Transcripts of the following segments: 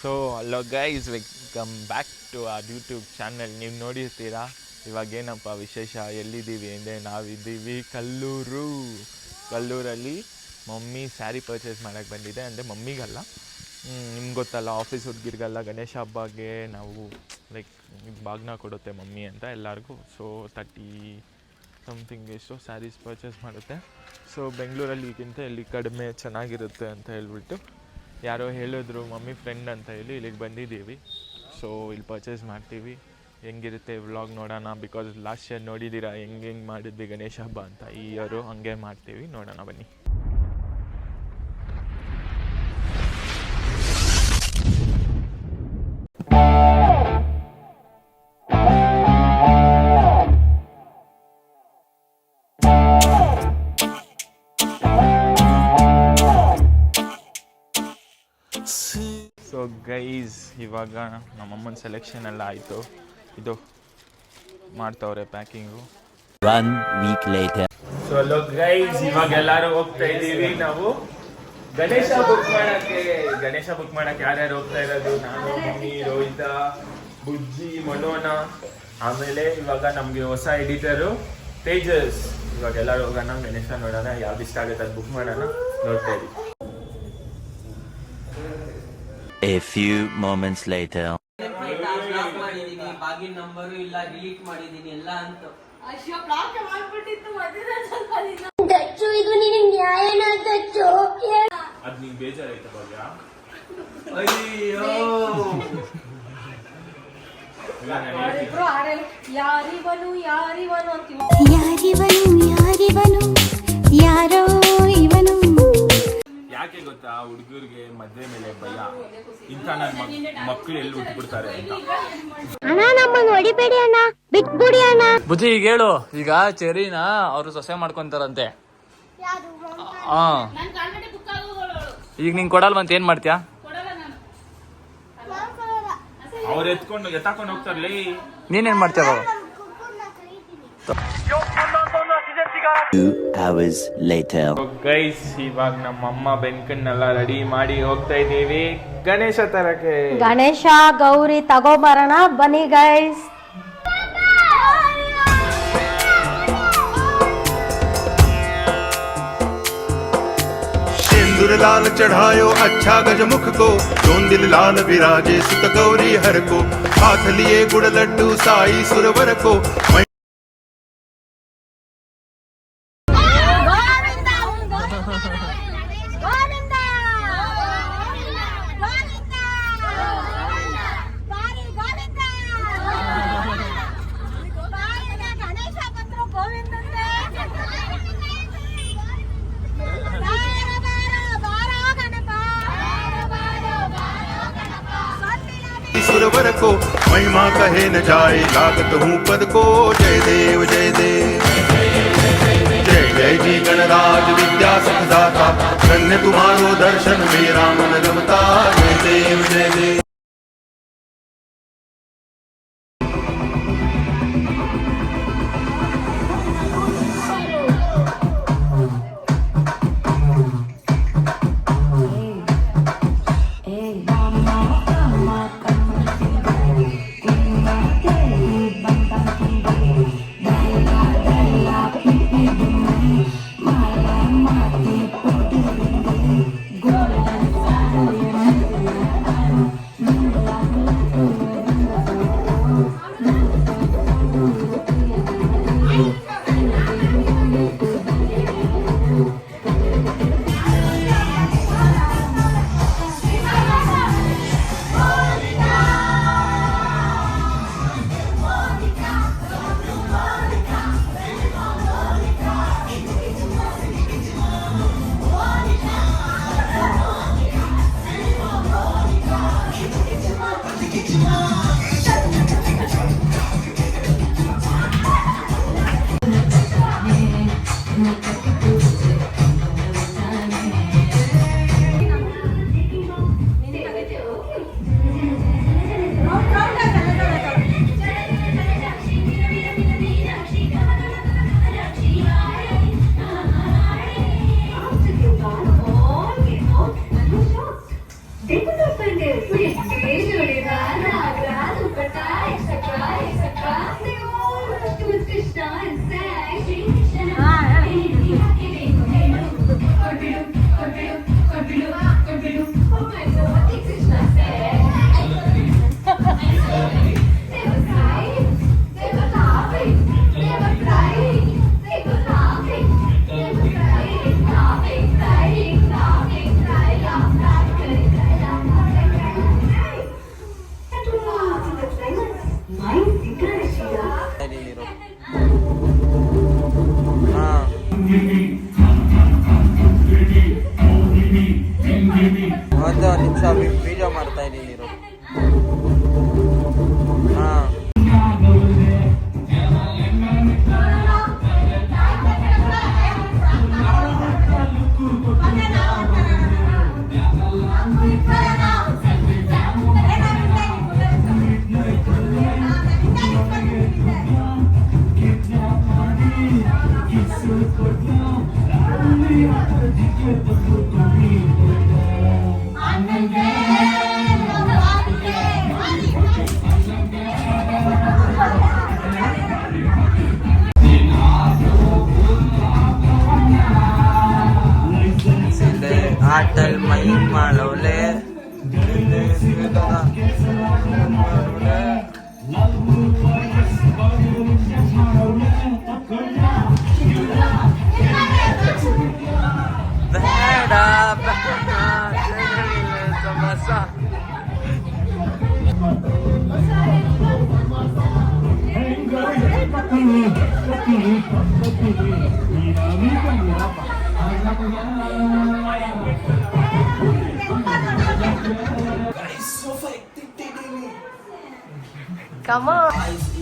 So hello guys, welcome back to our YouTube channel. ನೀವು ನೋಡಿರ್ತೀರಾ ಇವಾಗೇನಪ್ಪ ವಿಶೇಷ, ಎಲ್ಲಿದ್ದೀವಿ ಅಂದರೆ ನಾವಿದ್ದೀವಿ ಕಲ್ಲೂರಲ್ಲಿ ಮಮ್ಮಿ ಸ್ಯಾರಿ ಪರ್ಚೇಸ್ ಮಾಡೋಕ್ಕೆ ಬಂದಿದೆ. ಅಂದರೆ ಮಮ್ಮಿಗಲ್ಲ, ನಿಮ್ಗೆ ಗೊತ್ತಲ್ಲ, ಆಫೀಸ್ ಹುಡುಗಿರಿಗೆಲ್ಲ ಗಣೇಶ ಹಬ್ಬಕ್ಕೆ ನಾವು ಲೈಕ್ ಬಾಗ್ನ ಕೊಡುತ್ತೆ ಮಮ್ಮಿ ಅಂತ ಎಲ್ಲರಿಗೂ. ಸೊ 30 ಸಮಥಿಂಗ್ ಎಷ್ಟೋ ಸ್ಯಾರೀಸ್ ಪರ್ಚೇಸ್ ಮಾಡುತ್ತೆ. ಸೊ ಬೆಂಗಳೂರಲ್ಲಿ ಈಗಿಂತ ಇಲ್ಲಿ ಕಡಿಮೆ ಚೆನ್ನಾಗಿರುತ್ತೆ ಅಂತ ಹೇಳ್ಬಿಟ್ಟು ಯಾರೋ ಹೇಳಿದ್ರು, ಮಮ್ಮಿ ಫ್ರೆಂಡ್ ಅಂತ ಹೇಳಿ ಇಲ್ಲಿಗೆ ಬಂದಿದ್ದೀವಿ. ಸೊ ಇಲ್ಲಿ ಪರ್ಚೇಸ್ ಮಾಡ್ತೀವಿ. ಹೆಂಗಿರುತ್ತೆ ವ್ಲಾಗ್ ನೋಡೋಣ. ಬಿಕಾಸ್ ಲಾಸ್ಟ್ ಇಯರ್ ನೋಡಿದ್ದೀರಾ ಹೆಂಗೆ ಮಾಡಿದ್ವಿ ಗಣೇಶ ಹಬ್ಬ ಅಂತ. ಈ ಇಯರು ಹಂಗೆ ಮಾಡ್ತೀವಿ, ನೋಡೋಣ ಬನ್ನಿ. ಸೊ ಗೈಸ್, ಇವಾಗ ನಮ್ಮಮ್ಮನ ಸೆಲೆಕ್ಷನ್ ಎಲ್ಲ ಆಯಿತು. ಇದು ಮಾಡ್ತವ್ರೆ packing. 1 week later. So hello guys, ಇವಾಗ ಎಲ್ಲರೂ ಹೋಗ್ತಾ ಇದ್ದೀವಿ ನಾವು ಗಣೇಶ ಬುಕ್ ಮಾಡಕ್ಕೆ. ಯಾರ್ಯಾರು ಹೋಗ್ತಾ ಇರೋದು? ನಾನು, ಮಮ್ಮಿ, ರೋಹಿತ, ಬುಜ್ಜಿ, ಮನೋನ, ಆಮೇಲೆ ಇವಾಗ ನಮಗೆ ಹೊಸ ಎಡಿಟರು ತೇಜಸ್. ಇವಾಗ ಎಲ್ಲರೂ ಹೋಗೋಣ, ಗಣೇಶ ನೋಡೋಣ, ಯಾವ್ದು ಇಷ್ಟ ಆಗುತ್ತೆ ಅದು ಬುಕ್ ಮಾಡೋಣ. ನೋಡ್ತಾ ಇದ್ದೀವಿ. A few moments later. ಬಾಗಿನ ನಂಬರು ಇಲ್ಲ, ಡಿಲೀಟ್ ಮಾಡಿದೀನಿ ಎಲ್ಲ ಅಂತ. ಇದು ನಿನಗೆ ನ್ಯಾಯನ ದಚ್ಚು? ಅದು ನಿಂಗೆ ಬೇಜಾರಾಯ್ತಾ ಭಾಗ್ಯ? ಅಯ್ಯೋ, ಯಾರಿವನು ಯಾರೋ ಇವನು. ಯಾಕೆ ಗೊತ್ತಾ, ಹುಡುಗರಿಗೆ ಮದ್ವೆ ಮೇಲೆ ಭಯ. ಇಂಥ ನನ್ನ ಮಕ್ಕಳು ಎಲ್ಲಿ ಹುಟ್ಟುಬಿಡ್ತಾರೆ ಅಂತ. ಅಣ್ಣ, ನಮ್ಮನ್ನು ಹೊಡಿಬೇಡಿ ಅಣ್ಣ, ಬಿಟ್ಬಿಡಿ ಅಣ್ಣ. ಬುದ್ಧಿ ಈಗ ಹೇಳು. ಈಗ ಚೆರಿನ ಅವರು ಸೊಸೆ ಮಾಡ್ಕೊಂತಾರಂತೆ. ಈಗ ನಿಂಗೆ ಕೊಡಲ್ವಂತ ಏನ್ ಮಾಡ್ತೀಯಾ? ಅವ್ರು ಎತ್ತಾಕೊಂಡು ಹೋಗ್ತಾರಲ್ಲ. ನೀನೇನ್ ಮಾಡ್ತೀಯ? 2 hours later. ಗೈಸ್, ಇವಾಗ ನಮ್ಮಮ್ಮ ಬೆನ್ಕನ್ನೆಲ್ಲ ರೆಡಿ ಮಾಡಿ ಹೋಗ್ತಾ ಇದ್ದೀವಿ ಗಣೇಶ ತರಕ್ಕೆ. ಗಣೇಶ ಗೌರಿ ತಗೋಬರೋಣ ಬನ್ನಿ ಗೈಸ್. सिंदूर लाल चढ़ायो अच्छा गजमुख को, जोन दिल लाल विराजे सुत गौरी हर को, हाथ लिए गुड़ लड्डू साई सुरवर को. सुरवर को महिमा कहे न जाए, लागत हूँ पद को. जय देव जय देव, जय जय जी गणराज विद्या सुखदाता, धन्य तुम्हारो दर्शन मेरा मन रमता. जय देव जय देव. ಆಗಿರೋದು. ಹಾಂ ಆಟಲ್ ಮೈ ಮಾಡವಲೆ ಬೇಡ ಸಮಸ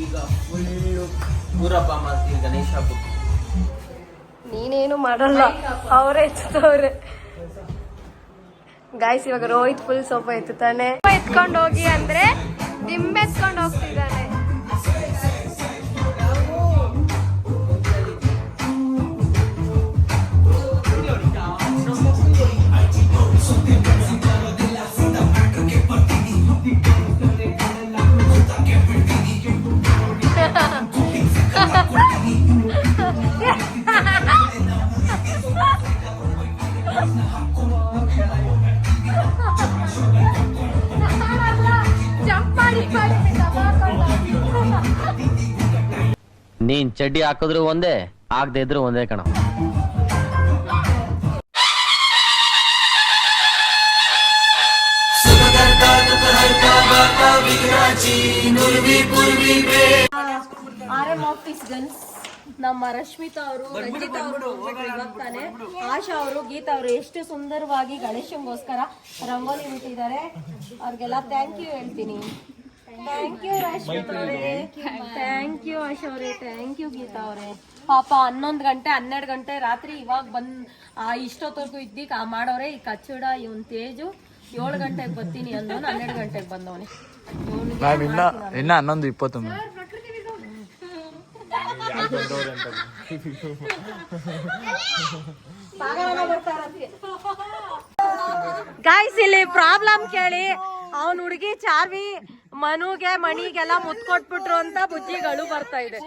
ಈಗ ಫುಲ್ಲು ಊರಪ್ಪ ಮಾಡ್ತೀವಿ ಗಣೇಶ ಹಬ್ಬಕ್ಕೆ. ನೀನೇನು ಮಾಡಲ್ಲ, ಅವರೇ ಎತ್ತವ್ರೆ ಗಾಯ್ಸ್. ಇವಾಗ ರೋಹಿತ್ ಫುಲ್ ಸೋಫಾ ಎತ್ತಾನೆ. ಎತ್ಕೊಂಡು ಹೋಗಿ ಅಂದ್ರೆ ದಿಂಬೆ ಎತ್ಕೊಂಡು ಹೋಗ್ತಿದ್ದಾನೆ. ನೀನ್ ಚಡ್ಡಿ ಹಾಕಿದ್ರು ಒಂದೇ, ಹಾಕದೇ ಇದ್ರು ಒಂದೇ ಕಣ. ನಮ್ಮ ರಶ್ಮಿತಾ ಅವರು, ರಂಜಿತಾ ಅವರು ಇವಾಗ ತಾನೆ ಆಶಾ ಅವರು, ಗೀತಾ ಅವರು ಎಷ್ಟು ಸುಂದರವಾಗಿ ಗಣೇಶಂಗೋಸ್ಕರ ರಂಗೋಲಿ ಬಿಟ್ಟಿದ್ದಾರೆ. ಅವ್ರಿಗೆಲ್ಲ ಥ್ಯಾಂಕ್ ಯು ಹೇಳ್ತೀನಿ. ಥ್ಯಾಂಕ್ ಯು ರಶ್ಮಿತಾ ಅವರೇ, ಥ್ಯಾಂಕ್ ಯು ಆಶಾ ಅವರೇ, ಥ್ಯಾಂಕ್ ಯು ಗೀತಾ ಅವರೇ. ಪಾಪ 11 ಗಂಟೆ 12 ಗಂಟೆ ರಾತ್ರಿ ಇವಾಗ ಇಷ್ಟೊತ್ತವರೆಗೂ ಇದ್ದೀಗ ಮಾಡೋರೆ. ಈ ಕಚ್ಚಡ ಇವನ್ ತೇಜು 7 ಗಂಟೆಗೆ ಬರ್ತೀನಿ ಅಂದವನು 12 ಗಂಟೆಗೆ ಬಂದವನೆ. ನಾನು ಇನ್ನ 11:20. ಗಾಯ್ಸ್ ಇಲ್ಲಿ ಪ್ರಾಬ್ಲಮ್ ಕೇಳಿ, ಅವನ್ ಹುಡುಗಿ ಚಾರ್ವಿ ಮನುಗೆ ಮಣಿಗೆಲ್ಲ ಮುತ್ಕೊಟ್ಬಿಟ್ರು ಅಂತ ಬುಜ್ಜಿಗಳು ಬರ್ತಾ ಇದೆ.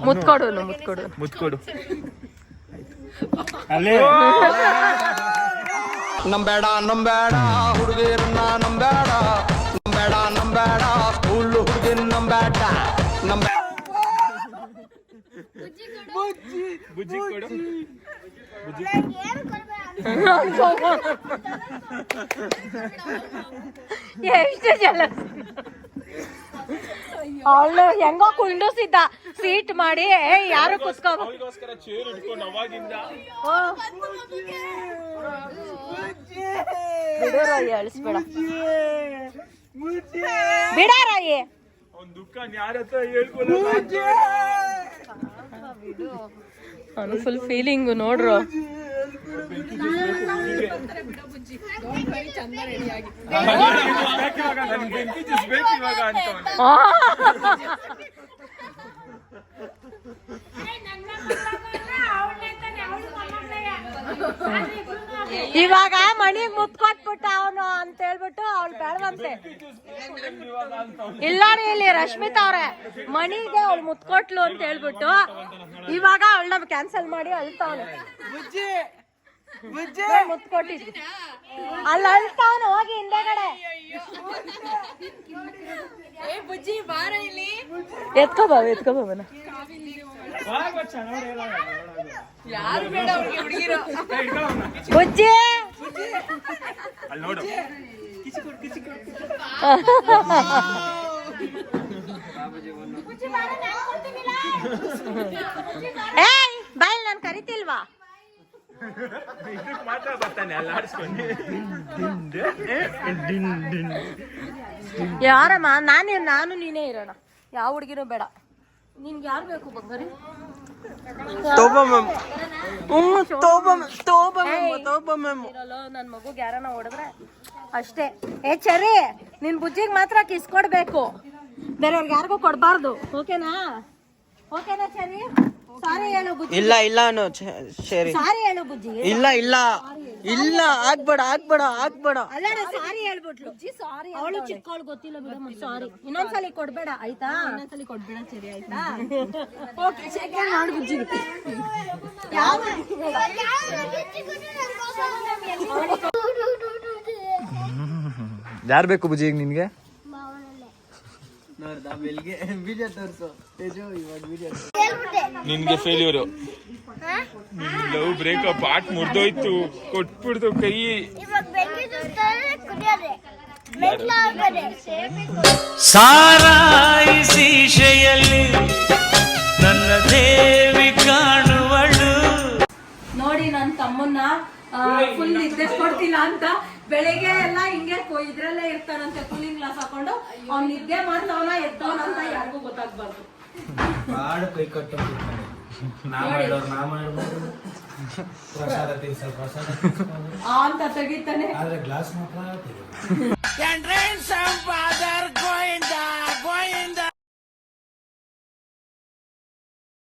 ಮುತ್ಕೊಡು ಮುತ್ಕೊಡು ಮುತ್ಕೊಡು. ನಂಬೇಡ ನಂಬೇಡ ಹುಡುಗಿರನ್ನ ನಂಬೇಡ, ನಂಬೇಡ ನಂಬೇಡ ಹುಳ್ಳು ಹುಡುಗಿನ ನಂಬೇಡ, ನಂಬೇಡ ಬುಜ್ಜಿ ಕೊಡು. ಎಷ್ಟು ಜಲ ಅವಳು ಹೆಂಗೋ ಕುಂಡಿಸಿದ್ದ ಸೀಟ್ ಮಾಡಿ, ಯಾರು ಕುತ್ಕೋ ಚೇರ್ ಇಟ್ಕೊಂಡು ಅವಾಗಿಂದ ಅಳಿಸ್ಬೇಡ ಬಿಡಾರಾಯಿ. ಅವ್ನ ದುಃಖ ಯಾರ ಹತ್ರ ಹೇಳ್ಕೊಳ್ಳೋ. ಅವನು ಫುಲ್ ಫೀಲಿಂಗ್ ನೋಡ್ರು. ಇವಾಗ ಮಣಿಗ್ ಮುತ್ಕೊಟ್ಬಿಟ್ಟ ಅವನು ಅಂತ ಹೇಳ್ಬಿಟ್ಟು ಅವಳು ಬೇಡವಂತೆ. ಇಲ್ಲ ಇಲ್ಲಿ ರಶ್ಮಿತಾ ಅವ್ರೆ ಮಣಿಗೆ ಅವಳು ಮುತ್ಕೊಟ್ಲು ಅಂತ ಹೇಳ್ಬಿಟ್ಟು ಇವಾಗ ಅವಳನ್ನ ಕ್ಯಾನ್ಸಲ್ ಮಾಡಿ ಅಳ್ತಾವನು. ಮುತ್ಕೊಟ್ಟಿದ್ವಿ ಅಲ್ಲಿ ಅಳ್ತಾವನು ಹೋಗಿ ಹಿಂದೆಗಡೆ. ಎತ್ಕೋಬಾವ ಎತ್ಕೋಬಾವನ. ಬುಜ್ಜಿ ಏ ಇದಕ್ಕೆ ಮಾತ್ರ ಬರ್ತಾನೆ ಅಲ್ಲ ಆಡ್ಸ್ಕೊಂಡು. ಯಾರಮ್ಮ ನಾನು ನೀನೇ ಇರೋಣ, ಯಾವ ಹುಡುಗಿನೂ ಬೇಡ. ನಿನ್ಗೆ ಯಾರು ಬೇಕು ಬಂಗಾರಿ? ನನ್ ಮಗುಗೆ ಯಾರನ್ನ ಹೊಡೆದ್ರೆ ಅಷ್ಟೇ. ಚರಿ, ನಿನ್ ಬುಜ್ಜಿಗೆ ಮಾತ್ರ ಕಿಸ್ ಕೊಡ್ಬೇಕು, ಬೇರೆಯವ್ರಿಗೆ ಯಾರಿಗೂ ಕೊಡ್ಬಾರ್ದು. ಓಕೆನಾ ಚರಿ? ಸಾರಿ ಹೇಳು ಬುಜ್ಜಿ. ಇಲ್ಲ ಸರಿ ಸಾರಿ ಹೇಳು ಬುಜ್ಜಿ. ಇಲ್ಲ ಆಗ್ಬೇಡ ಅಲ್ಲ ಸಾರಿ ಹೇಳ್ಬಿಟ್ಲು. ಅವಳು ಚಿಕ್ಕವಳು ಗೊತ್ತಿಲ್ಲ ಬಿಡಮ್ಮ. ಸಾರಿ, ಇನ್ನೊಂದ್ಸಲಿ ಕೊಡ್ಬೇಡ ಆಯ್ತಾ? ಇನ್ನೊಂದ್ಸಲಿ ಕೊಡ್ಬೇಡ ಸರಿ ಆಯ್ತಾ? ಓಕೆ, ಸೆಕೆಂಡ್ ಮಾಡು ಬುಜ್ಜಿ. ಯಾರು ಬೇಕು ಬುಜ್ಜಿ ಈಗ ನಿನ್ಗೆ? ನಿನ್ಗೆ ಫೇಲ್ಯೂರು, ಲವ್ ಬ್ರೇಕಪ್, ಆಟ್ ಮುರ್ದೋಯ್ತು, ಕೊಟ್ಬಿಡ್ತು ಕೈ. ಸಾರಾಯಿಸಿ ಶೆಯಲ್ಲಿ ನನ್ನ ದೇವಿ ಕಾಣುವಳು. ನೋಡಿ ನನ್ನ ತಮ್ಮನ್ನ ಫುಲ್ ನಿದ್ದೆ ಕೊಡ್ತಿಲ್ಲ ಅಂತ ಬೆಳಿಗ್ಗೆ ಎಲ್ಲ ಹಿಂಗೆ ಇದ್ರಲ್ಲೇ ಇರ್ತಾನಂತೆ, ಕೂಲಿಂಗ್ ಗ್ಲಾಸ್ ಹಾಕೊಂಡು. ಅವ್ನ್ ನಿದ್ದೆ ಮಾಡ್ತವನ ಎತ್ತವನ ಅಂತ ಯಾರಿಗೂ ಗೊತ್ತಾಗ್ಬಾರ್ದು. ಅಂತ ತೆಗಿತಾನೆ.